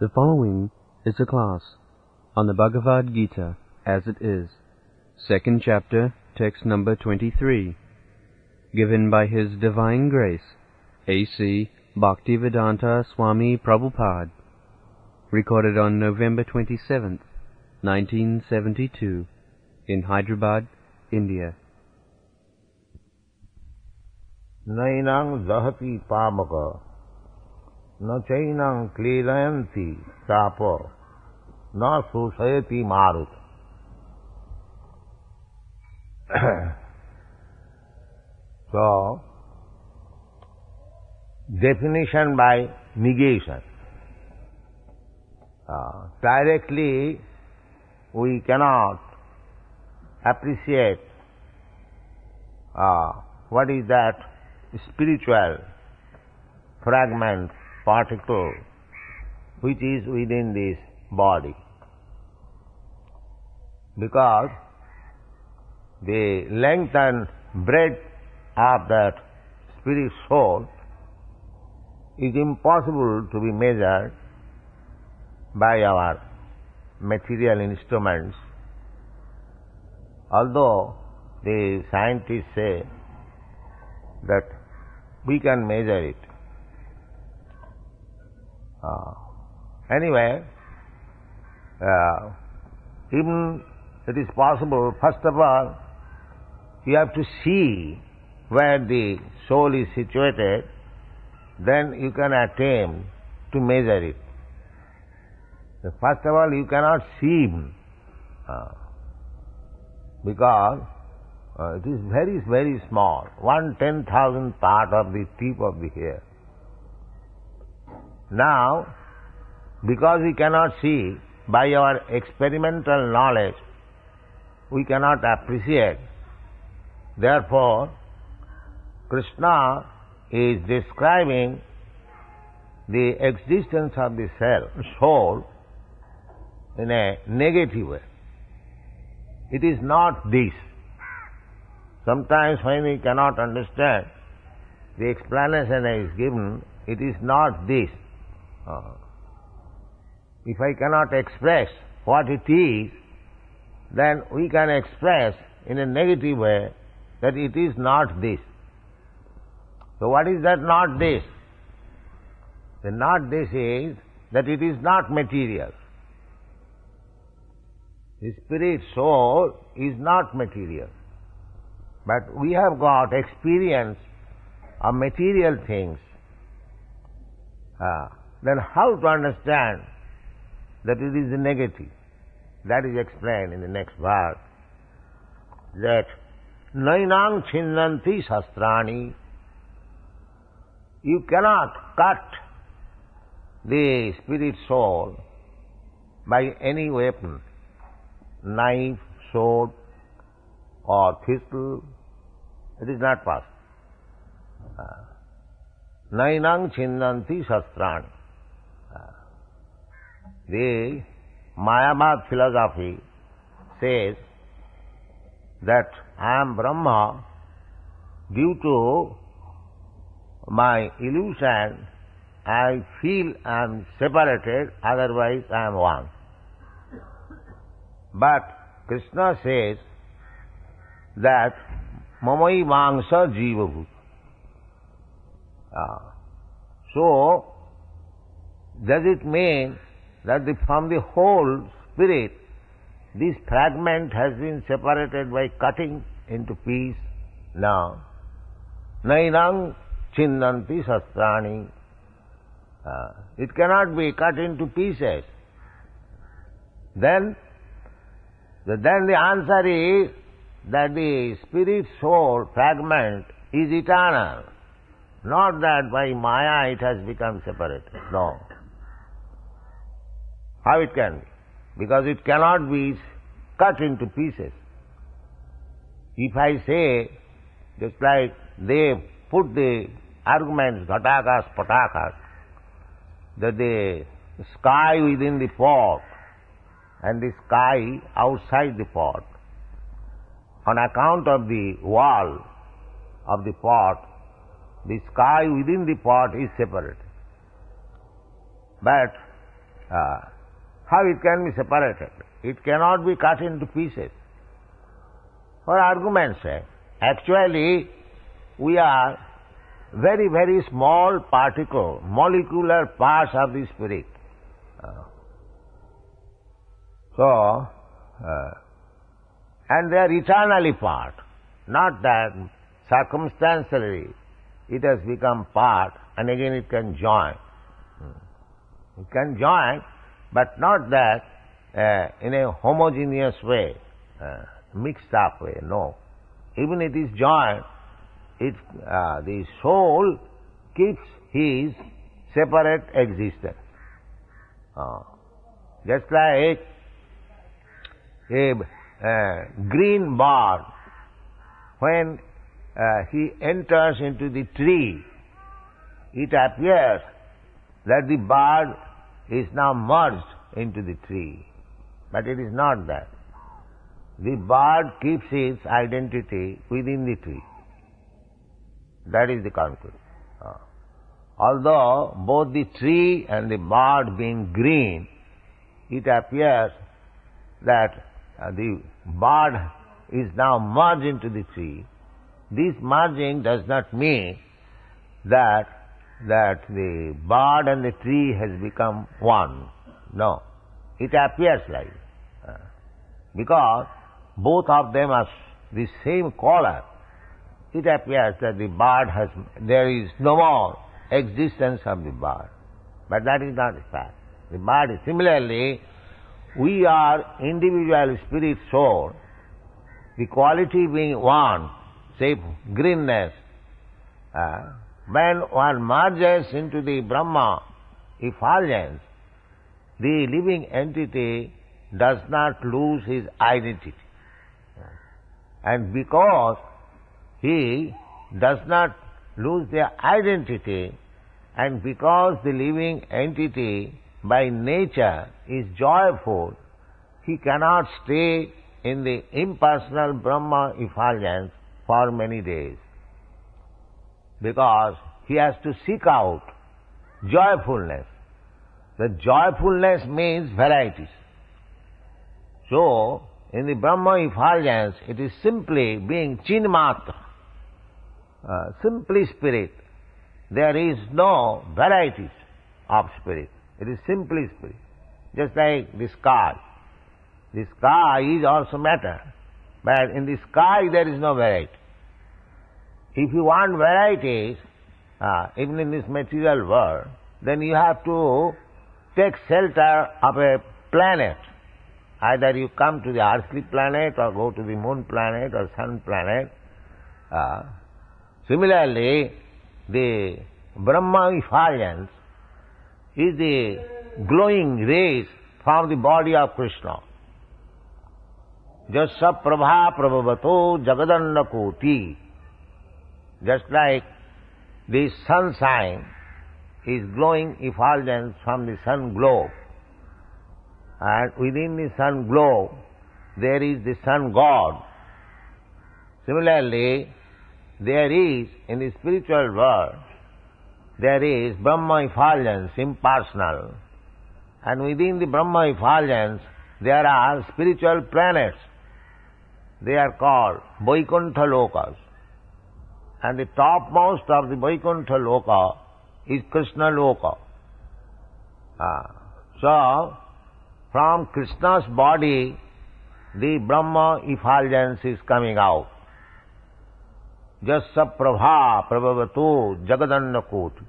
The following is a class on the Bhagavad Gita as it is, second chapter, text number 23, given by His Divine Grace, A.C. Bhaktivedanta Swami Prabhupada, recorded on November 27th, 1972, in Hyderabad, India. Nainang dahati pamaka, na chainang klelayanti sapo, na susayati marut. So, definition by negation. Directly we cannot appreciate what is that spiritual fragment, particle, which is within this body. Because the length and breadth of that spirit soul is impossible to be measured by our material instruments, although the scientists say that we can measure it. Anyway, even it is possible, first of all, you have to see where the soul is situated, then you can attempt to measure it. First of all, you cannot see him, because it is very, very small, 1/10,000th part of the tip of the hair. Now, because we cannot see, by our experimental knowledge, we cannot appreciate. Therefore, Krishna is describing the existence of the soul in a negative way. It is not this. Sometimes when we cannot understand, the explanation is given, it is not this. If I cannot express what it is, then we can express in a negative way that it is not this. So what is that not this? The not this is that it is not material. The spirit soul is not material. But we have got experience of material things. Then how to understand that it is the negative? That is explained in the next verse. That nainang chinnanti shastrani. You cannot cut the spirit soul by any weapon, knife, sword, or pistol. It is not possible. Nainang chinnanti shastrani. The Mayavad philosophy says that I am Brahma due to my illusion. I feel I am separated, otherwise I am one. But Krishna says that mamai vangsa jivabhut. So, does it mean that from the whole spirit, this fragment has been separated by cutting into piece? No. Nainang chinnanti shastrani. It cannot be cut into pieces. Then the answer is that the spirit soul fragment is eternal. Not that by Maya it has become separated. No. How it can be? Because it cannot be cut into pieces. If I say, just like they put the arguments, ghatakas, patakas, that the sky within the pot and the sky outside the pot, on account of the wall of the pot, the sky within the pot is separated. But how it can be separated? It cannot be cut into pieces. For argument's sake, actually we are very, very small particle, molecular parts of the spirit. And they are eternally part, not that circumstantially it has become part and again it can join. It can join, but not that in a homogeneous way, mixed up way, no. Even it is joined, the soul keeps his separate existence. Just like a green bird, when he enters into the tree, it appears that the bird is now merged into the tree. But it is not that. The bird keeps its identity within the tree. That is the concept. Although both the tree and the bird being green, it appears that the bird is now merged into the tree. This merging does not mean that the bird and the tree has become one. No. It appears like because both of them are the same color, it appears that the bird there is no more existence of the bird. But that is not the fact. The bird is similarly, we are individual spirit soul, the quality being one, say greenness. When one merges into the Brahma effulgence, the living entity does not lose his identity. And because he does not lose their identity, and because the living entity by nature is joyful, he cannot stay in the impersonal Brahma effulgence for many days, because he has to seek out joyfulness. The joyfulness means varieties. So, in the Brahma effulgence, it is simply being Chinmatra, simply spirit. There is no varieties of spirit. It is simply spirit. Just like the sky. The sky is also matter, but in the sky there is no variety. If you want varieties, even in this material world, then you have to take shelter of a planet. Either you come to the earthly planet or go to the moon planet or sun planet. Similarly, the Brahma effulgence is the glowing rays from the body of Krishna. Jasya prabha prabhavato jagadanna koti. Just like the sunshine is glowing effulgence from the sun globe, and within the sun globe there is the sun god. Similarly, there is, in the spiritual world, there is Brahma effulgence, impersonal, and within the Brahma effulgence there are spiritual planets. They are called Vaikuntha Lokas, and the topmost of the Vaikuntha Loka is Krishna Loka. So, from Krishna's body, the Brahma effulgence is coming out. Jasya prabha prabhavato jagadanna koti.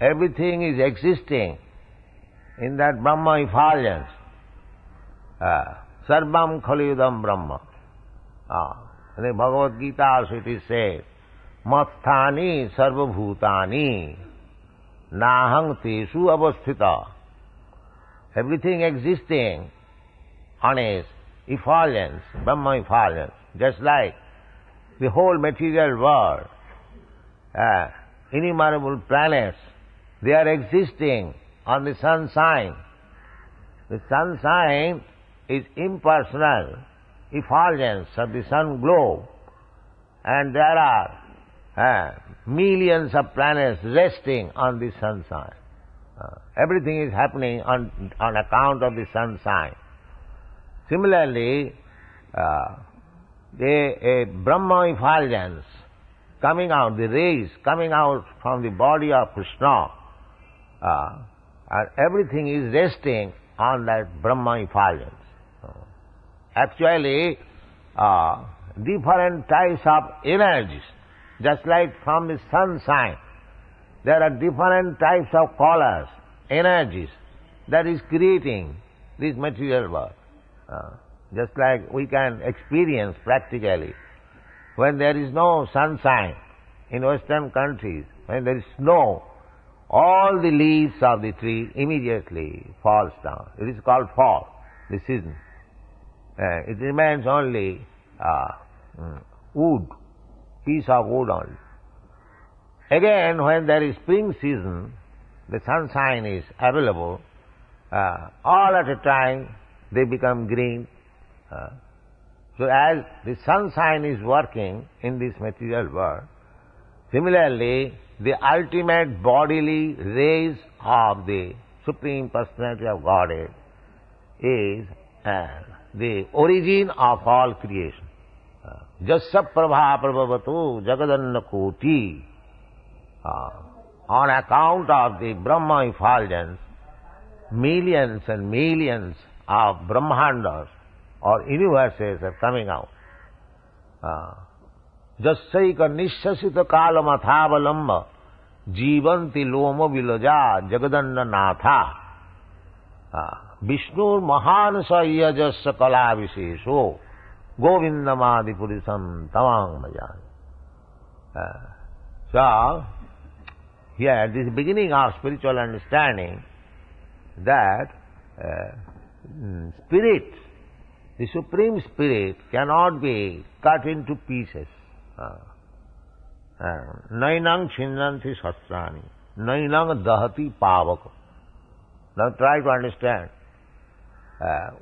Everything is existing in that Brahma effulgence. Sarvam khalidam Brahma. In the Bhagavad Gita also it is said, Matthani sarva bhutani nahang tesu avasthita. Everything existing on its effulgence, Brahma effulgence, just like the whole material world, innumerable planets, they are existing on the sunshine. The sunshine is impersonal effulgence of the sun globe, and there are millions of planets resting on the sunshine. Everything is happening on account of the sun sign. Similarly, a Brahma effulgence coming out, the rays coming out from the body of Krishna, and everything is resting on that Brahma effulgence. Actually, different types of energies, just like from the sun sign, there are different types of colors, energies that is creating this material world. Just like we can experience practically, when there is no sunshine in Western countries, when there is snow, all the leaves of the tree immediately falls down. It is called fall, the season. It remains only wood, piece of wood only. Again, when there is spring season, the sunshine is available, all at a time they become green. So as the sunshine is working in this material world, similarly the ultimate bodily rays of the Supreme Personality of Godhead is the origin of all creation. Jasya prabha prabhavatu jagadanna koti. On account of the Brahma effulgence, millions and millions of Brahmandas or universes are coming out. Jasyaika nishasita kalamathavalamba jivanti loma vilaja jagadanna natha Vishnur mahanasa yajasya kala vishesho govindamadi purisam tamang majan. So, here, this is beginning of spiritual understanding that spirit, the Supreme Spirit, cannot be cut into pieces. Nainang chinnanti sastrani, nainang dahati pavaka. Now try to understand.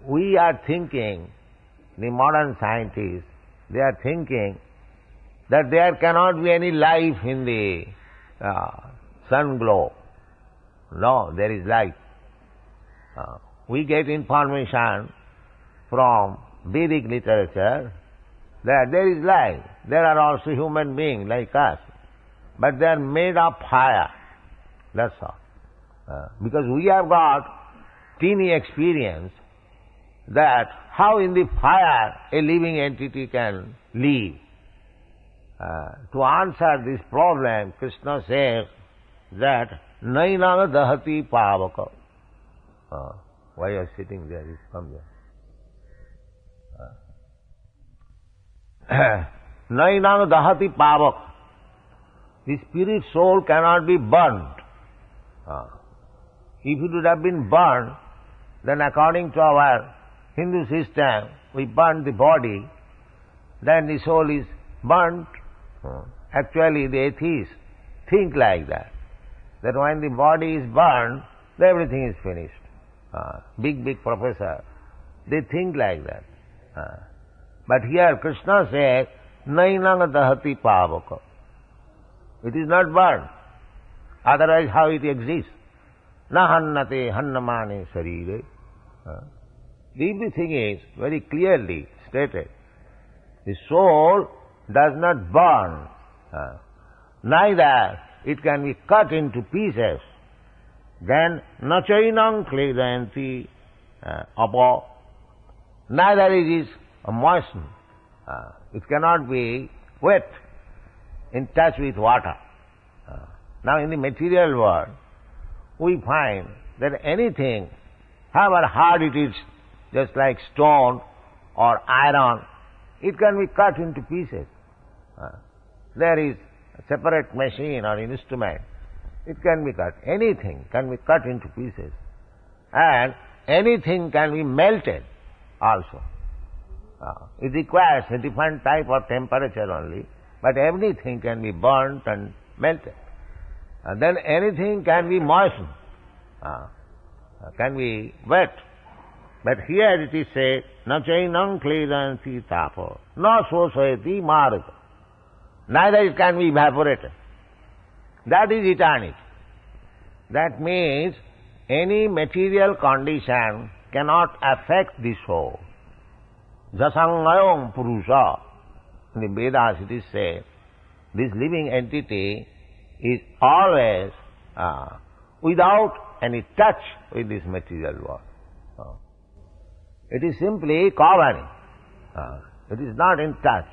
We are thinking, the modern scientists, they are thinking that there cannot be any life in the sun glow. No, there is life. We get information from Vedic literature that there is life. There are also human beings like us, but they are made of fire. That's all. Because we have got teeny experience that how in the fire a living entity can live. To answer this problem, Krishna says that nainang dahati pavaka. Why you are sitting there? You come there. Nainang dahati pavaka. The spirit soul cannot be burnt. If it would have been burned, then according to our Hindu system, we burn the body, then the soul is burnt. Actually, the atheists think like that when the body is burned, everything is finished. Big professor, they think like that. But here Krishna says, nainang dahati pavaka. It is not burned. Otherwise, how it exists? Na hannate hannamane sarire. Everything is very clearly stated. The soul does not burn. Neither it can be cut into pieces. Then nachainam kledanti apa. Neither it is moistened. It cannot be wet, in touch with water. Now in the material world, we find that anything, however hard it is, just like stone or iron, it can be cut into pieces. There is a separate machine or instrument. It can be cut. Anything can be cut into pieces. And anything can be melted also. It requires a different type of temperature only, but everything can be burnt and melted. And then anything can be moistened, can be wet. But here it is said, na chainam kledanti tapo, na sosayati marga. Neither it can be evaporated. That is eternity. That means any material condition cannot affect the soul. Jasangayam Purusha. In the Vedas it is said, this living entity is always without any touch with this material world. It is simply covering. It is not in touch.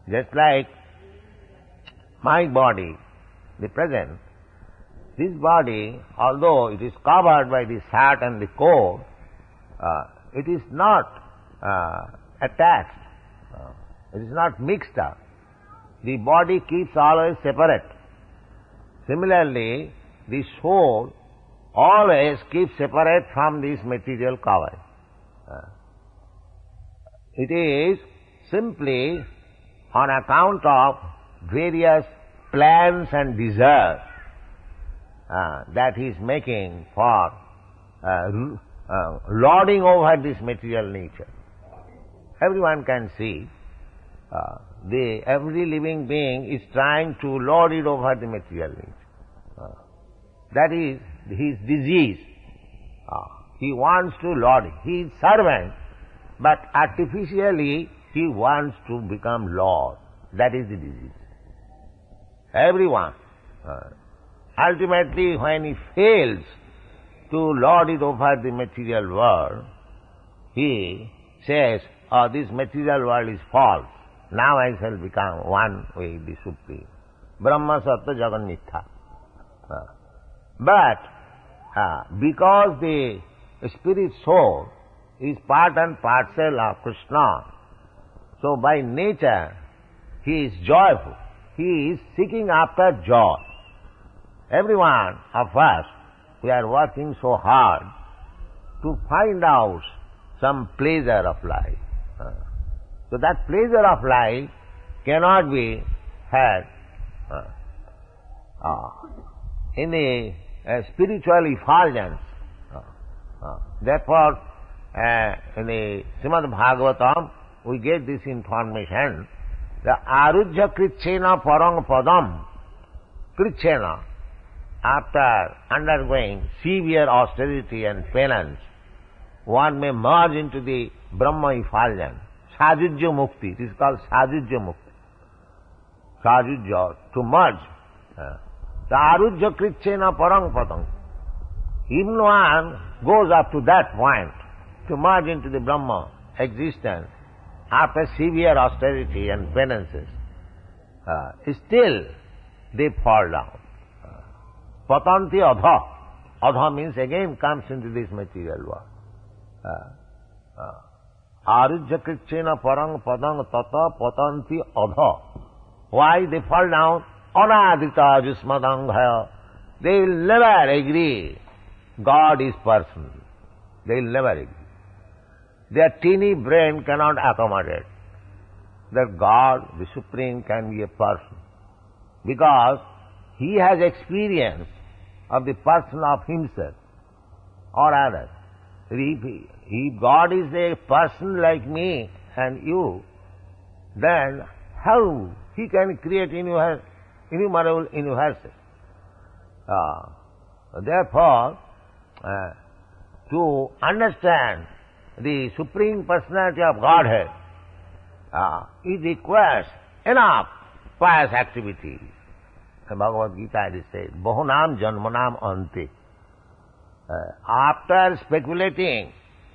Just like my body, the present, this body, although it is covered by the shirt and the coat, it is not attached. It is not mixed up. The body keeps always separate. Similarly, the soul always keeps separate from this material cover. It is simply on account of various plans and desires that he is making for lording over this material nature. Everyone can see every living being is trying to lord it over the material nature. That is his disease. He wants to lord it. He is servant, but artificially he wants to become lord. That is the disease. Everyone. Ultimately, when he fails to lord it over the material world, he says, "Oh, this material world is false. Now I shall become one with the Supreme. Brahma Sattva Jagan Mithya." But because the spirit soul is part and parcel of Krishna, so by nature he is joyful. He is seeking after joy. Every one of us, we are working so hard to find out some pleasure of life. So that pleasure of life cannot be had in the spiritual effulgence. Therefore, in the Srimad Bhagavatam, we get this information, the arujya krichena parang padam, krichena, after undergoing severe austerity and penance, one may merge into the Brahma effulgence. Sajujya mukti, it is called Sajujya mukti. Sajujya, to merge. The arujya krichena parang padam. Even one goes up to that point, to merge into the Brahma existence, after severe austerity and penances, still they fall down. Patanti adha. Adha means again comes into this material world. Arujya krichena parang padang tata patanti adha. Why they fall down? Anadita jusmadangha. They will never agree God is person. They will never agree. Their teeny brain cannot accommodate that God, the Supreme, can be a person. Because he has experience of the person of himself or others. If God is a person like me and you, then how he can create innumerable universes? Therefore, to understand the Supreme Personality of Godhead, it requires enough pious activities. In Bhagavad Gita it is said, Bahunam Janmanam Ante. After speculating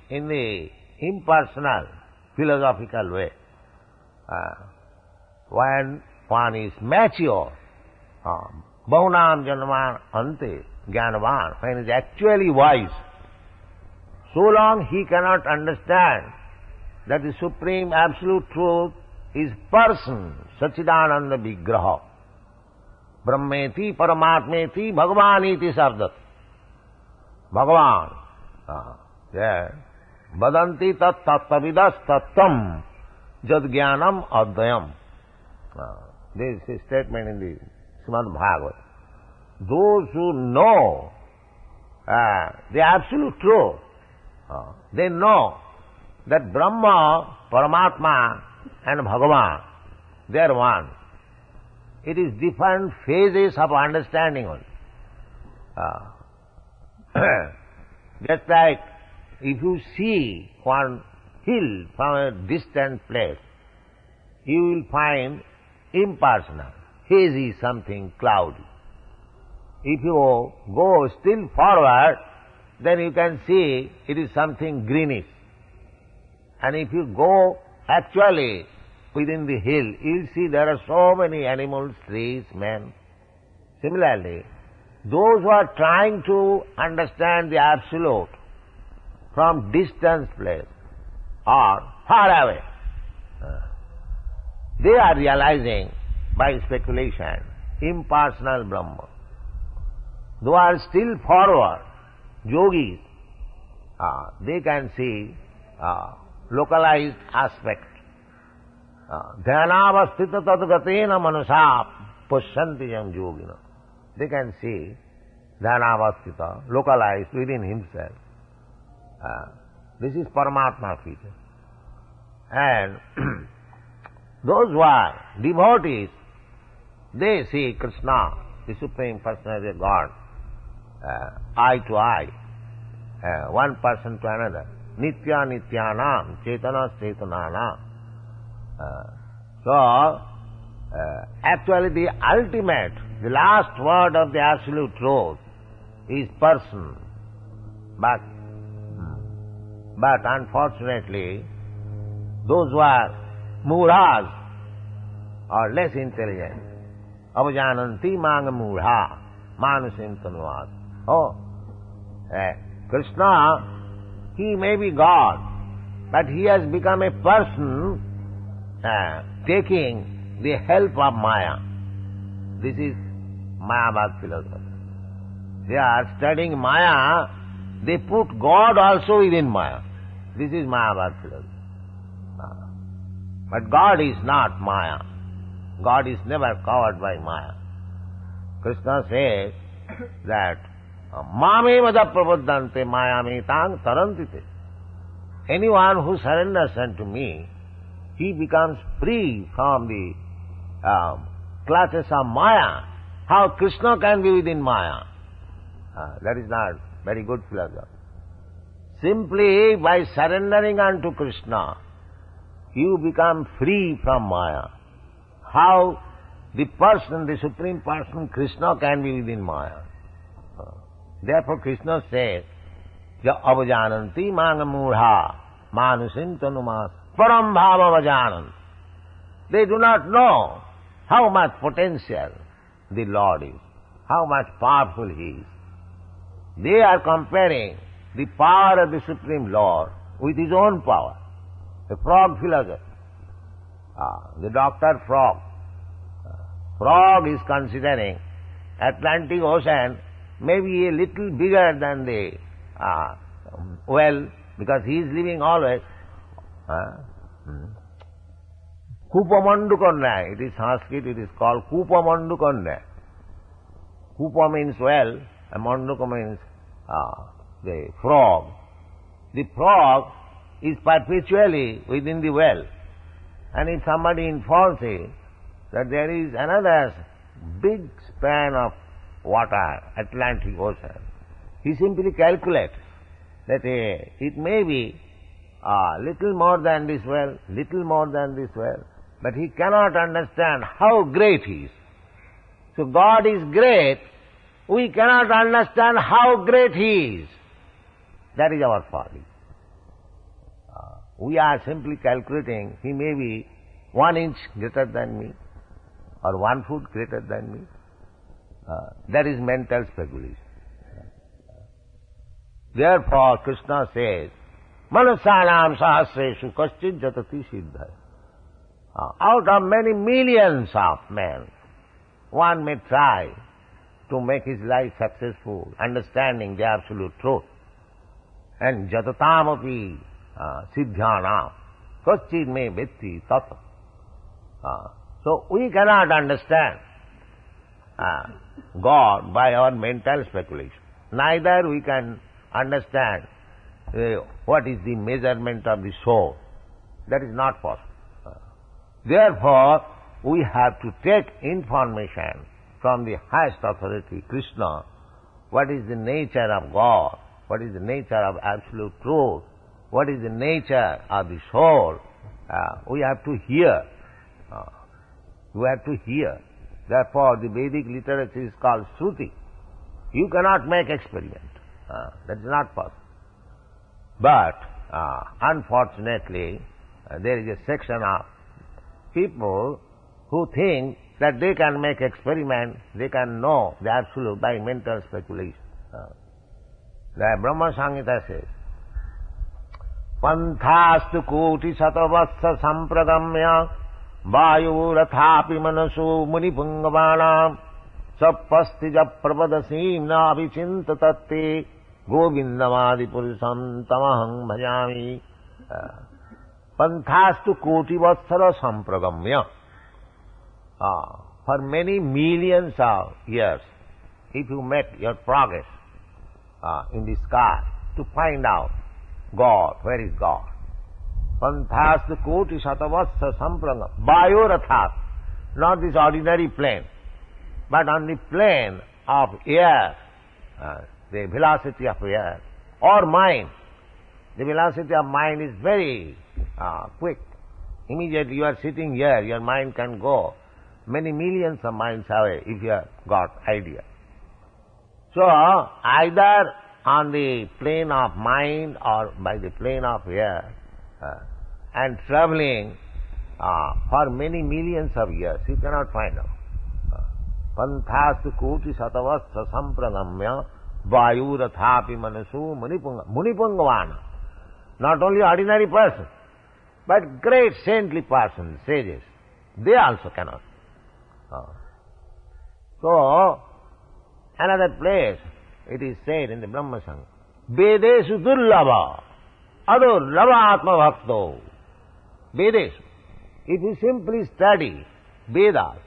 in the impersonal, philosophical way, when one is mature, Bahunam Janman Ante, Jnanavan, when he is actually wise, so long he cannot understand that the Supreme Absolute Truth is person, Sachidananda Vigraha. Brahmeti Paramatmeti Bhagavaniti Sabdat. Bhagavan. Vadanti tat tattavidas tattam jad jnanam adhyam. This is a statement in the Srimad Bhagavatam. Those who know the absolute truth, they know that Brahma, Paramatma and Bhagavan, they are one. It is different phases of understanding only. Just like if you see one hill from a distant place, you will find impersonal, hazy something cloudy. If you go still forward, then you can see it is something greenish. And if you go actually within the hill, you will see there are so many animals, trees, men. Similarly, those who are trying to understand the Absolute from distant place or far away, they are realizing by speculation impersonal Brahma. Those are still forward, yogis, they can see localized aspect. Dhyanavastita tadgatena manasa pushyanti yam yogina. They can see dhyanavastita, localized within himself. This is Paramatma feature. And those who are devotees, they see Krishna, the Supreme Personality of God, eye to eye, one person to another. Nitya nityanam, chetana chetananam. So, actually the ultimate, the last word of the Absolute Truth is person. But unfortunately, those who are murhas or less intelligent, avajananti manga murha, manusim tanuvad. Krishna, he may be God, but he has become a person taking the help of Maya. This is Mayavad philosophy. They are studying Maya, they put God also within Maya. This is Mayavad philosophy. But God is not Maya. God is never covered by Maya. Krishna says that Mame vada prabuddhante mayame-tang tarantite. Anyone who surrenders unto me, he becomes free from the clutches of Maya. How Krishna can be within Maya? That is not very good philosophy. Simply by surrendering unto Krishna, you become free from Maya. How the person, the Supreme Person, Krishna, can be within Maya? Therefore Krishna says, Ya avajananti manga murha manusim tanumas param bhava avajanant. They do not know how much potential the Lord is, how much powerful He is. They are comparing the power of the Supreme Lord with His own power. The frog philosopher, the Dr. Frog. Frog is considering Atlantic Ocean maybe a little bigger than the well, because he is living always. Kupamandukonda, it is Sanskrit, it is called Kupamandukonda. Kupa means well, and Manduka means the frog. The frog is perpetually within the well. And if somebody informs him that there is another big span of water, Atlantic Ocean, he simply calculates that it may be little more than this well, little more than this well, but he cannot understand how great he is. So God is great, we cannot understand how great He is. That is our folly. We are simply calculating, He may be 1 inch greater than me, or 1 foot greater than me. That is mental speculation. Therefore, Krishna says, Manasanam sahasreshu kaschid jatati siddhaya. Out of many millions of men, one may try to make his life successful, understanding the absolute truth. And jatatamapi siddhyanam kaschid me vetti tata. So we cannot understand God by our mental speculation. Neither we can understand what is the measurement of the soul. That is not possible. Therefore, we have to take information from the highest authority, Krishna, what is the nature of God, what is the nature of absolute truth, what is the nature of the soul, we have to hear. We have to hear. Therefore, the Vedic literature is called Shruti. You cannot make experiment. That is not possible. But, unfortunately, there is a section of people who think that they can make experiment, they can know the absolute by mental speculation. The Brahma Samhita says, Panthastu koti satavassa sampragamya vayu rathapi manasu munipungavana sappastija pravadasim na vichinta tatte govindamadi purusam tamaham bhajami. Panthastu koti vassara sampragamya. For many millions of years, if you met your progress in the sky to find out God, where is God? Panthastu koti satavassa sampranga vayorathat, not this ordinary plane, but on the plane of air, the velocity of air, or mind. The velocity of mind is very quick. Immediately you are sitting here, your mind can go many millions of miles away if you have got idea. So, either on the plane of mind or by the plane of air, and traveling for many millions of years, you cannot find out. Panthastu koti satavassa sampragamya vayurathapi manasu munipungavana. Not only ordinary person, but great saintly persons, sages, they also cannot. So, another place, it is said in the Brahma Samhita, Vedesu durlava, adurlava atma bhakto. Vedesu. If you simply study Vedas,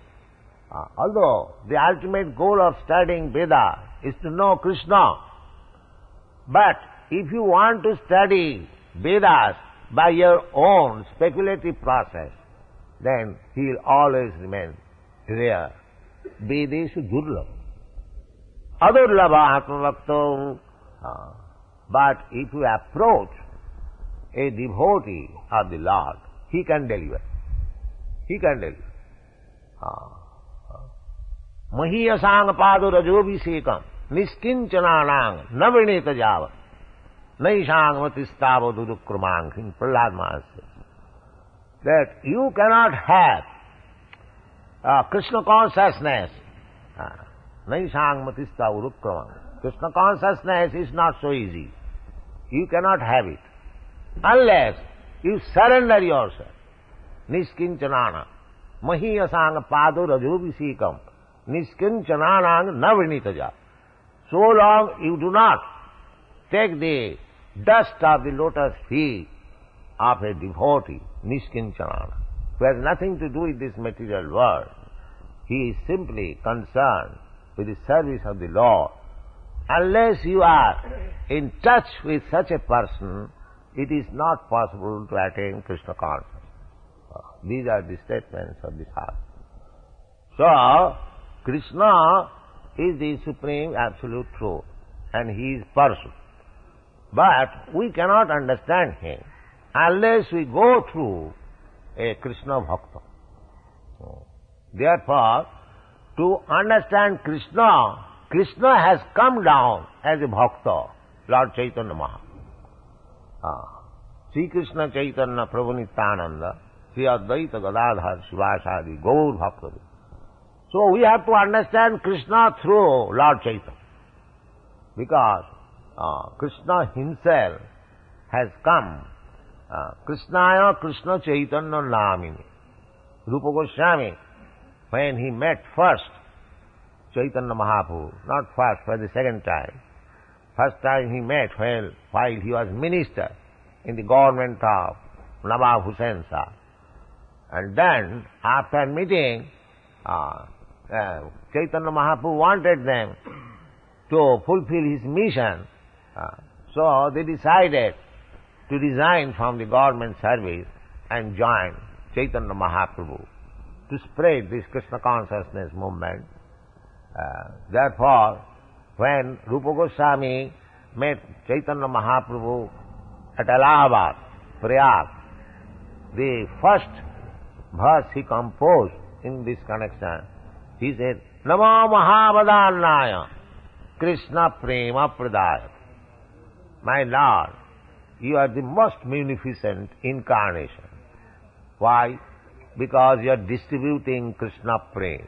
although the ultimate goal of studying Veda is to know Krishna, but if you want to study Vedas by your own speculative process, then he will always remain rare. Vedesu durlava. Adurlava atmavakto. But if you approach a devotee of the Lord, he can deliver. He can deliver. Mahiyasang padu rajobhisekam niskinchananang navineta java naishang matistava dudukramang. In Prahlad Maharaj says that you cannot have Krishna consciousness. Naishang matistava dudukramang. Krishna consciousness is not so easy. You cannot have it unless you surrender yourself. Niskinchanana. Mahiyasang padu rajobhisekam niskinchananang navinitaja. So long you do not take the dust of the lotus feet of a devotee, niskinchanana, who has nothing to do with this material world. He is simply concerned with the service of the Lord. Unless you are in touch with such a person, it is not possible to attain Krishna consciousness. These are the statements of the Shastra. So, Krishna is the supreme absolute truth, and he is person. But we cannot understand him unless we go through a Krishna Bhakta. Therefore, to understand Krishna, Krishna has come down as a Bhakta, Lord Chaitanya Mahaprabhu. Sri Krishna Chaitanya Prabhu Nityananda, Sri Advaita Gadadhar Shivasadi Gaur Bhakta. So we have to understand Krishna through Lord Chaitanya, because Krishna himself has come. Krishnaya Krishna Chaitanya Namini. Rupa Goswami, when he met first Chaitanya Mahaprabhu, not first, for the second time. First time he met while he was minister in the government of Nawab Hussain Shah. And then, after meeting, Chaitanya Mahaprabhu wanted them to fulfill his mission, so they decided to resign from the government service and join Chaitanya Mahaprabhu to spread this Krishna consciousness movement. Therefore, when Rupa Goswami met Chaitanya Mahaprabhu at Allahabad, Prayag, the first verse he composed in this connection, he said, Namo Mahavadannaya Krishna Prema Pradaya. My Lord, you are the most munificent incarnation. Why? Because you are distributing Krishna Prema.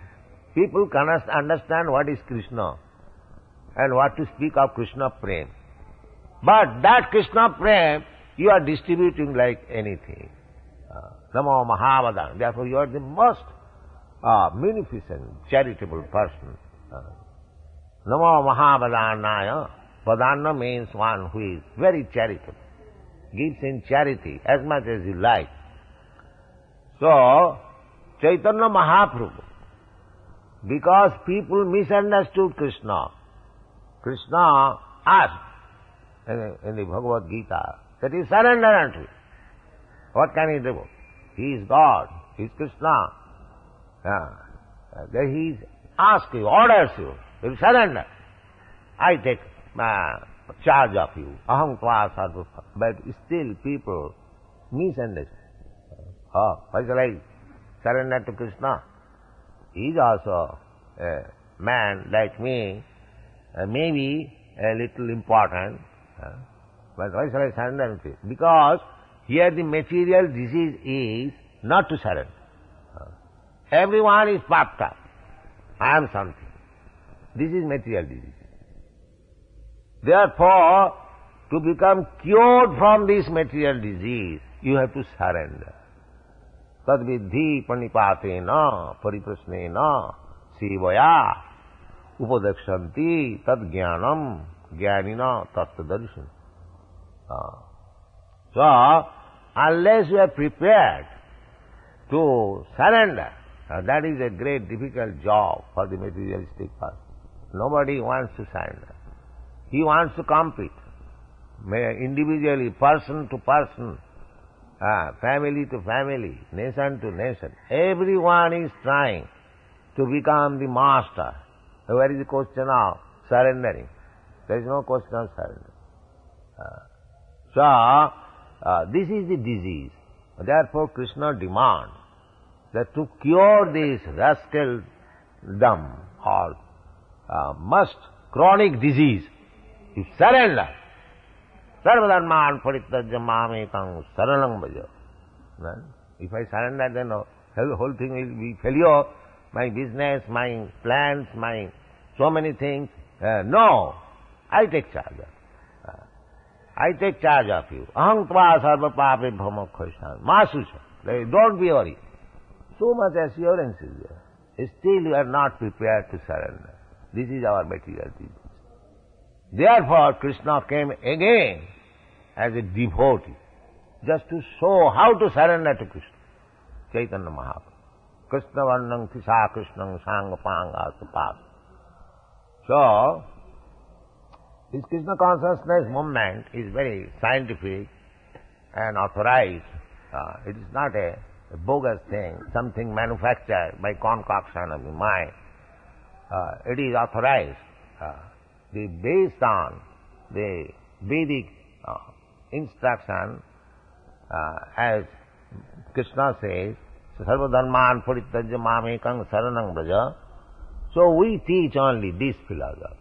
People cannot understand what is Krishna and what to speak of Krishna Prema. But that Krishna Prema, you are distributing like anything. Namo Mahavadana. Therefore, you are the most munificent, charitable person. Namo Mahavadanaya. Vadana means one who is very charitable. Gives in charity as much as you like. So, Chaitanya Mahaprabhu, because people misunderstood Krishna, Krishna asked in the Bhagavad Gita that he surrender unto him. What can he do? He is God, he is Krishna. Then he asks you, orders you, you surrender. I take charge of you. Aham tva sarva. But still people misunderstand. Why shall I surrender to Krishna? He is also a man like me, maybe a little important, but why shall I surrender to him? Because here the material disease is not to surrender. Everyone is puffed up. I am something. This is material disease. Therefore, to become cured from this material disease, you have to surrender. Tad vidhi panipatena pariprasnena sevaya upadakshanti tad jnanam jnanina tattadarshan. So, unless you are prepared to surrender, that is a great difficult job for the materialistic person. Nobody wants to surrender. He wants to compete, individually, person to person, family to family, nation to nation. Everyone is trying to become the master. Where is the question of surrendering? There is no question of surrender. This is the disease. Therefore, Krishna demands that to cure this rascaldom or must chronic disease, you surrender. Sarvadharman parittajya mamekam saranam bhaja. If I surrender, then the whole thing will be failure. My business, my plans, my so many things. No, I take charge. I take charge of you. Aham tva sarva pape bhamokkhasan. Masusha. Don't be worried. So much assurance is there. Still you are not prepared to surrender. This is our material disease. Therefore, Krishna came again as a devotee, just to show how to surrender to Krishna. Chaitanya Mahaprabhu. Krishna varnam kisa Krishnam sanga panga supas. So, this Krishna consciousness movement is very scientific and authorized. It is not a bogus thing, something manufactured by concoction of the mind. It is authorized. Based on the Vedic instruction, as Krishna says, Sarva dharman parittajya mamekam saranam braja. So we teach only this philosophy.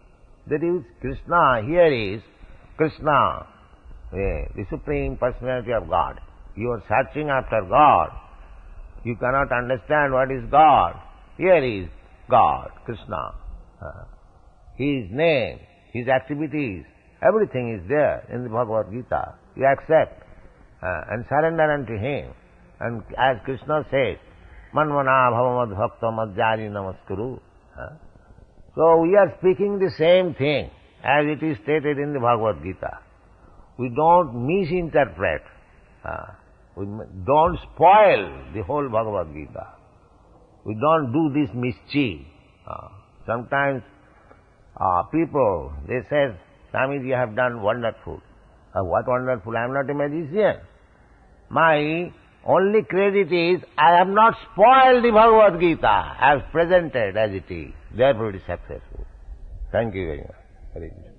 That is Krishna, here is Krishna, the Supreme Personality of God. You are searching after God. You cannot understand what is God. Here is God, Krishna. His name, His activities, everything is there in the Bhagavad Gita. You accept and surrender unto Him. And as Krishna says, Manvana bhavamad bhakta madhyari namaskuru. So we are speaking the same thing as it is stated in the Bhagavad Gita. We don't misinterpret. We don't spoil the whole Bhagavad Gita. We don't do this mischief. Sometimes people, they say, Swamiji, you have done wonderful. What wonderful? I am not a magician. My only credit is, I have not spoiled the Bhagavad Gita. I have presented as it is. Therefore it is successful. Thank you very much. Hare Krishna.